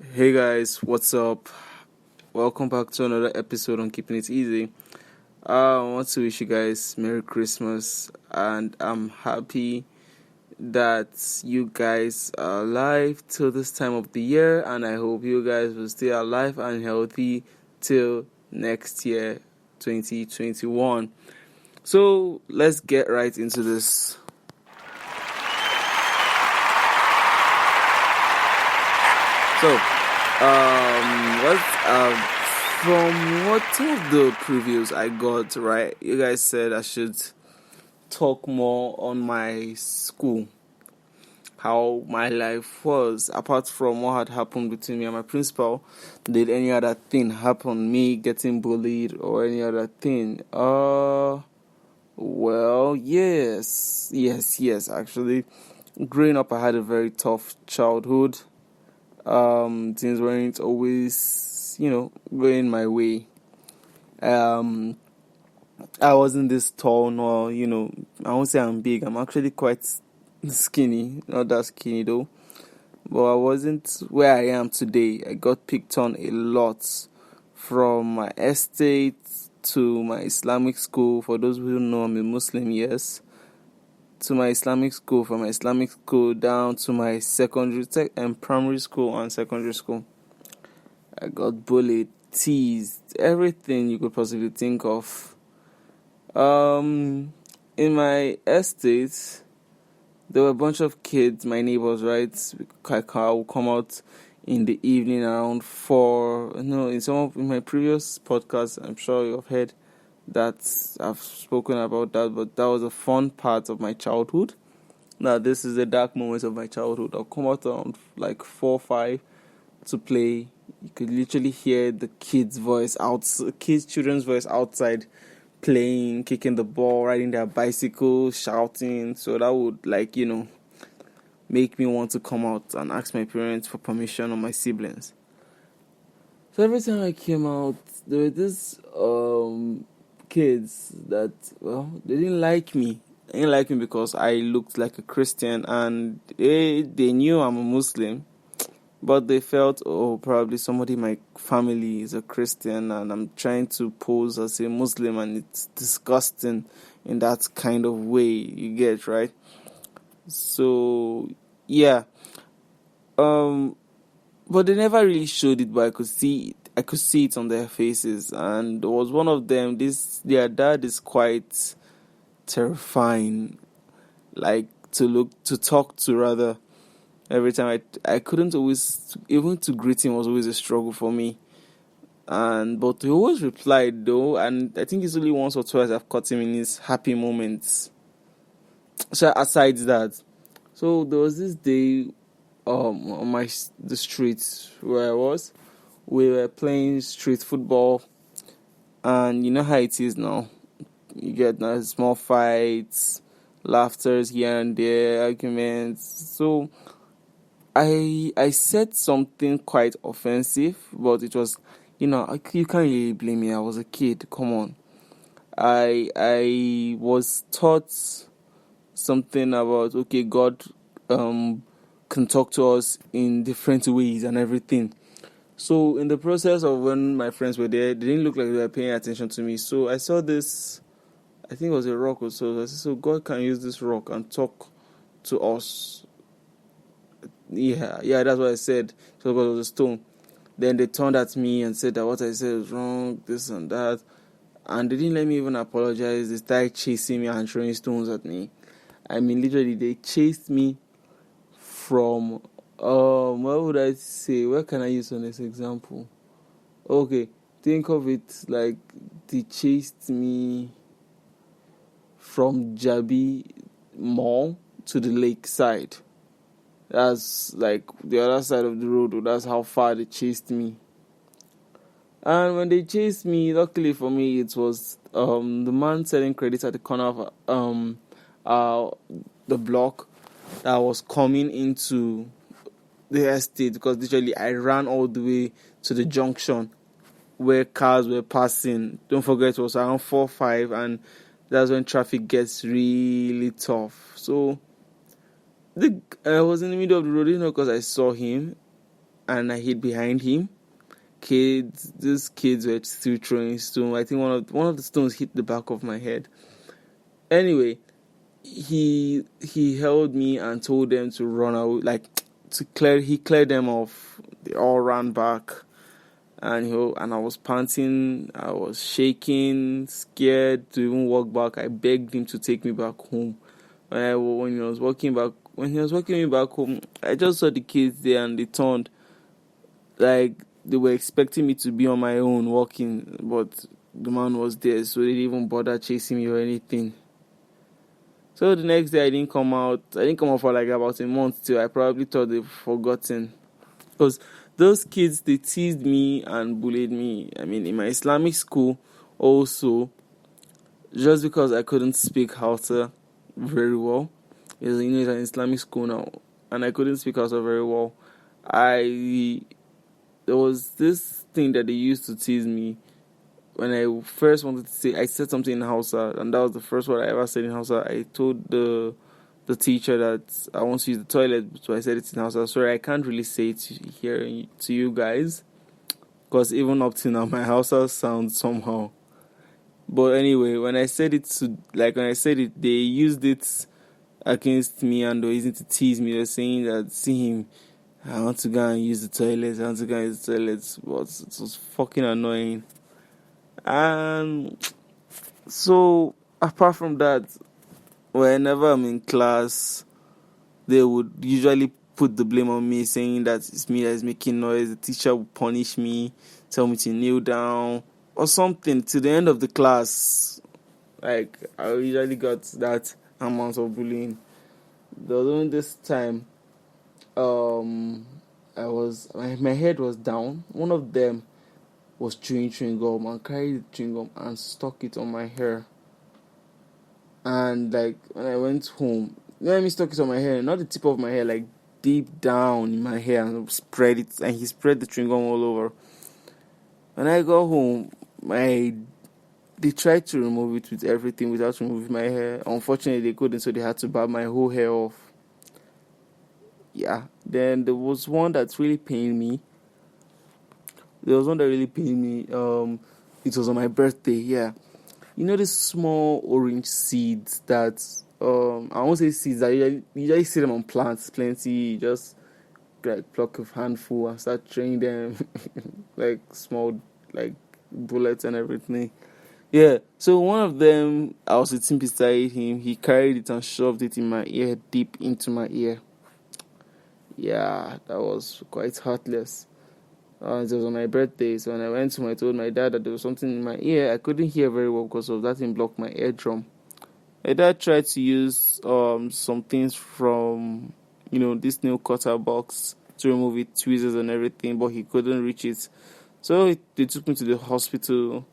Hey guys, what's up? Welcome back to another episode on Keeping It Easy. I want to wish you guys Merry Christmas, and I'm happy that you guys are alive till this time of the year, and I hope you guys will stay alive and healthy till next year, 2021. So let's get right into this. So, from what of the previews I got, right? You guys said I should talk more on my school, how my life was, apart from what had happened between me and my principal. Did any other thing happen? Me getting bullied or any other thing? Well, yes. Actually, growing up, I had a very tough childhood. Things weren't always, going my way. I wasn't this tall, nor, I won't say I'm big. I'm actually quite skinny, not that skinny though. But I wasn't where I am today. I got picked on a lot from my estate to my Islamic school. For those who know, I'm a Muslim, yes. To my Islamic school, from my Islamic school down to my primary school and secondary school. I got bullied, teased, everything you could possibly think of. In my estate, there were a bunch of kids, my neighbors, right? I will come out in the evening around 4. In my previous podcasts, I'm sure you've heard that I've spoken about that, but that was a fun part of my childhood. Now, this is the dark moments of my childhood. I'll come out around like 4 5 to play. You could literally hear the children's voice outside playing, kicking the ball, riding their bicycle, shouting. So that would make me want to come out and ask my parents for permission or my siblings. So every time I came out, there were these kids that, they didn't like me. They didn't like me because I looked like a Christian, and they knew I'm a Muslim. But they felt, probably somebody in my family is a Christian and I'm trying to pose as a Muslim, and it's disgusting in that kind of way, you get, right? So, yeah. But they never really showed it, but I could see it on their faces. And there was one of them, their dad is quite terrifying, like to talk to rather. Every time I couldn't always, even to greet him was always a struggle for me. But he always replied though, and I think it's only once or twice I've caught him in his happy moments. So aside that, so there was this day, on the street where I was, we were playing street football, and you know how it is now. You get small fights, laughters here and there, arguments. So I said something quite offensive, but it was, you can't really blame me. I was a kid. Come on. I was taught something about, okay, God can talk to us in different ways and everything. So in the process of when my friends were there, they didn't look like they were paying attention to me. So I saw this, I think it was a rock or so. I said, so God can use this rock and talk to us. Yeah, that's what I said. So because it was a stone. Then they turned at me and said that what I said was wrong, this and that. And they didn't let me even apologize. They started chasing me and throwing stones at me. I mean, literally, they chased me from, what would I say? Where can I use on this example? Okay, think of it like they chased me from Jabi Mall to the lakeside. That's like the other side of the road. That's how far they chased me. And when they chased me, luckily for me, it was the man selling credits at the corner of the block that was coming into the estate, because literally I ran all the way to the junction where cars were passing. Don't forget, it was around 4-5, and that's when traffic gets really tough. So I was in the middle of the road, because I saw him, and I hid behind him. These kids were still throwing stones. I think one of the stones hit the back of my head. Anyway, he held me and told them to run away, like he cleared them off. They all ran back, and I was panting, I was shaking, scared to even walk back. I begged him to take me back home. When he was walking me back home, I just saw the kids there, and they turned like they were expecting me to be on my own walking, but the man was there, so they didn't even bother chasing me or anything. So the next day I didn't come out for like about a month till I probably thought they've forgotten. Because those kids, they teased me and bullied me. I mean, in my Islamic school also, just because I couldn't speak Hausa very well. It's an Islamic school now, and I couldn't speak Hausa very well. There was this thing that they used to tease me when I first wanted to say. I said something in Hausa, and that was the first word I ever said in Hausa. I told the teacher that I want to use the toilet, so I said it in Hausa. Sorry, I can't really say it here to you guys, because even up to now, my Hausa sounds somehow. But anyway, when I said it, they used it against me, and they were using to tease me. They're saying that, see him, I want to go and use the toilet, but it was fucking annoying. And so, apart from that, whenever I'm in class, they would usually put the blame on me, saying that it's me that is making noise. The teacher would punish me, tell me to kneel down or something till the end of the class. Like, I usually got that amount of bullying. During this time, my head was down. One of them was chewing gum and carried the chewing gum and stuck it on my hair. And like when I went home, let me stuck it on my hair, not the tip of my hair, like deep down in my hair, and he spread the chewing gum all over. When I got home, they tried to remove it with everything without removing my hair. Unfortunately, they couldn't, so they had to barb my whole hair off. Yeah. Then there was one that really pained me. It was on my birthday. Yeah. You know the small orange seeds that I won't say seeds that you usually see them on plants plenty. You just like pluck a handful and start training them like small like bullets and everything. Yeah. So one of them, I was sitting beside him. He carried it and shoved it in my ear, deep into my ear. Yeah, that was quite heartless. It was on my birthday, so when I went home, I told my dad that there was something in my ear. I couldn't hear very well because of that thing blocked my eardrum. My dad tried to use some things from this nail cutter box to remove it, tweezers and everything, but he couldn't reach it. So they took me to the hospital.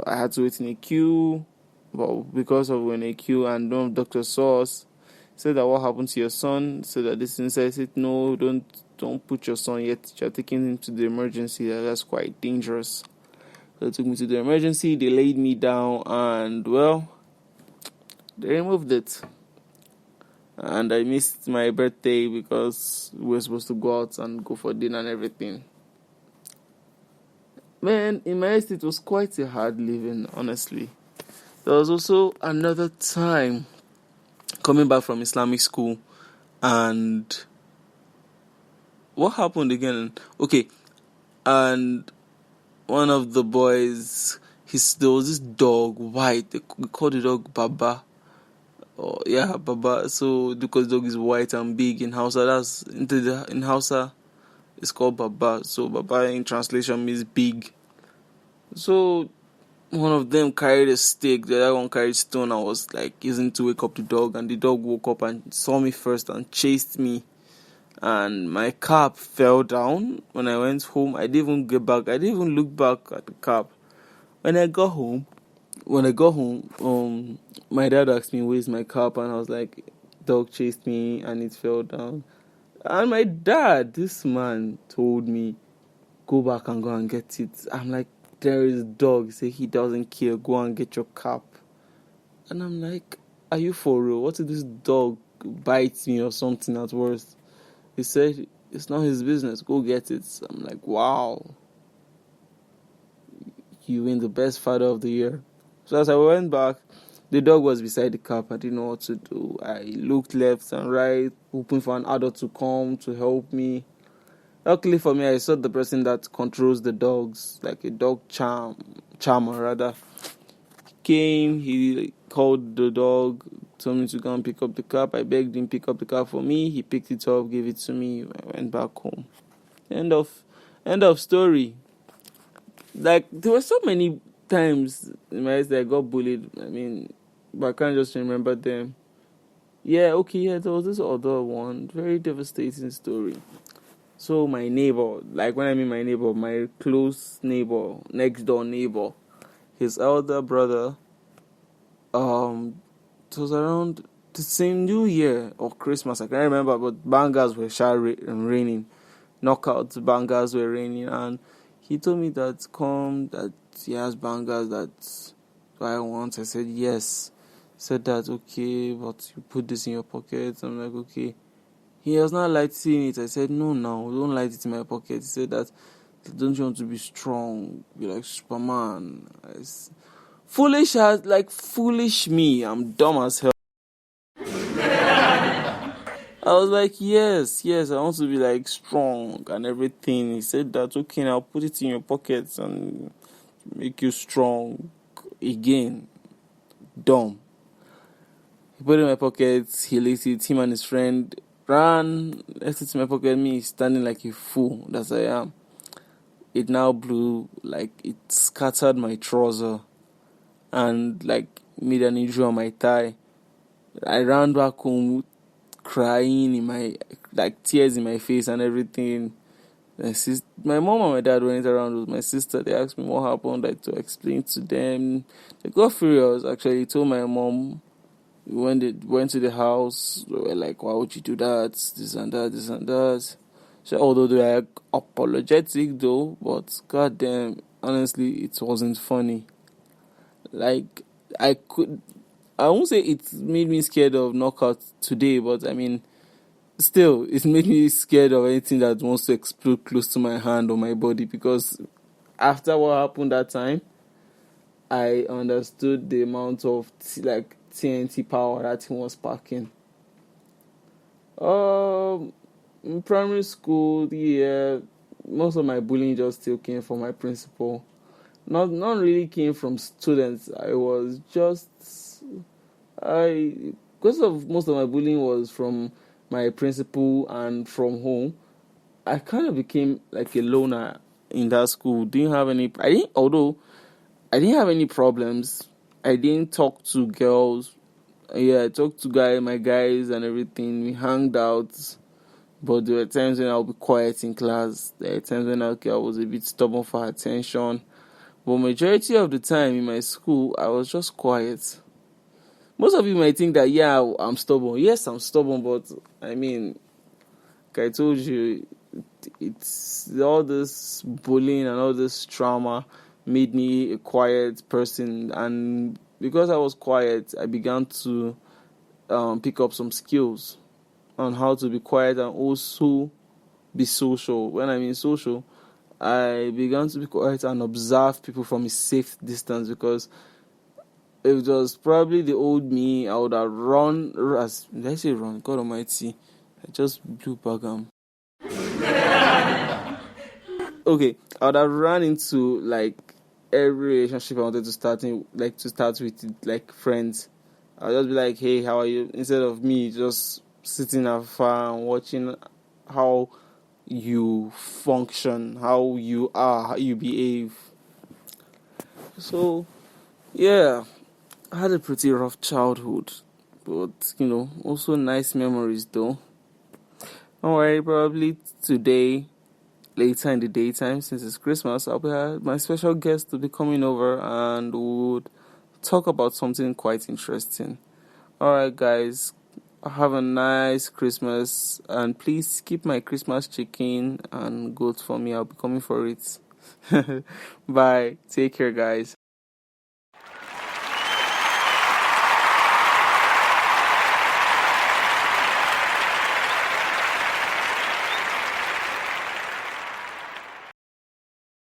I had to wait in a queue, but because of when a queue and no doctor saw us, said that what happened to your son? Said that this inside. I said no, don't put your son yet. You're taking him to the emergency. That's quite dangerous. So they took me to the emergency. They laid me down, and well, they removed it. And I missed my birthday because we were supposed to go out and go for dinner and everything. Man, in my estate, it was quite a hard living, honestly. There was also another time coming back from Islamic school, and what happened again? Okay, and one of the boys, there was this dog, white. We called the dog Baba. Oh yeah, Baba. So because the dog is white and big in Hausa, in Hausa, it's called Baba. So Baba in translation means big. So one of them carried a stick, the other one carried stone. I was like using to wake up the dog, and the dog woke up and saw me first and chased me. And my cap fell down. When I went home, I didn't even get back. I didn't even look back at the cap. When I got home, my dad asked me, where's my cap? And I was like, dog chased me and it fell down. And my dad, this man, told me, go back and go and get it. I'm like, there is a dog. He said he doesn't care. Go and get your cap. And I'm like, are you for real? What if this dog bites me or something at worst? He said, It's not his business. Go get it. I'm like, wow, you win the best father of the year. So as I went back, the dog was beside the cab. I didn't know what to do. I looked left and right, hoping for an adult to come to help me. Luckily for me, I saw the person that controls the dogs, like a dog charmer rather. Came, he called the dog, told me to go and pick up the cup. I begged him pick up the cup for me. He picked it up, gave it to me. I went back home. End of story. Like, there were so many times in my life that I got bullied. I mean, but I can't just remember them. Yeah, okay, yeah, there was this other one. Very devastating story. So my neighbor, like when I mean my neighbor, my close neighbor, next door neighbor, his elder brother, it was around the same New Year or Christmas, I can't remember, but bangers were raining. Knockouts bangers were raining, and he told me that he has bangers that I want. I said yes. He said that okay, but you put this in your pocket. I'm like, okay. He was not lighting it. I said, no, don't light it in my pocket. He said that, don't you want to be strong, be like Superman? Foolish me. I'm dumb as hell. I was like, yes, I want to be like strong and everything. He said that, okay, now put it in your pocket and make you strong again. Dumb. He put it in my pocket, he lit it, him and his friend ran, left it in my pocket, me standing like a fool, that I am. It now blew, like it scattered my trouser and like made an injury on my thigh. I ran back home crying in my, like tears in my face and everything. My mom and my dad went around with my sister. They asked me what happened, like to explain to them. They got furious. Actually, told my mom when they went to the house. They were like, "Why would you do that? This and that, this and that." So although they were apologetic though, but goddamn, honestly, it wasn't funny. Like I won't say it made me scared of knockout today, but I mean, still, it made me scared of anything that wants to explode close to my hand or my body, because after what happened that time, I understood the amount of TNT power that he was packing. In primary school, yeah, most of my bullying just still came from my principal. Not really came from students. Because of most of my bullying was from my principal and from home. I kind of became like a loner in that school. Although I didn't have any problems. I didn't talk to girls. Yeah, I talked to my guys and everything. We hanged out. But there were times when I'll be quiet in class. There were times when I was a bit stubborn for attention. But majority of the time in my school, I was just quiet. Most of you might think that, yeah, I'm stubborn. Yes, I'm stubborn, but I mean, like I told you, it's all this bullying and all this trauma made me a quiet person. And because I was quiet, I began to pick up some skills on how to be quiet and also be social. When I mean social, I began to be quiet and observe people from a safe distance, because if it was probably the old me, I would have run. Did I say run? God Almighty, I just blew back. Okay, I would have run into like every relationship I wanted to start with, like friends. I'll just be like, "Hey, how are you?" Instead of me just sitting afar and watching how you function, how you are, how you behave. So, yeah, I had a pretty rough childhood, but also nice memories though. Don't worry, probably today, later in the daytime, since it's Christmas, I'll be my special guest to be coming over and would talk about something quite interesting. Alright, guys, have a nice Christmas, and please keep my Christmas chicken and goat for me. I'll be coming for it. Bye. Take care, guys.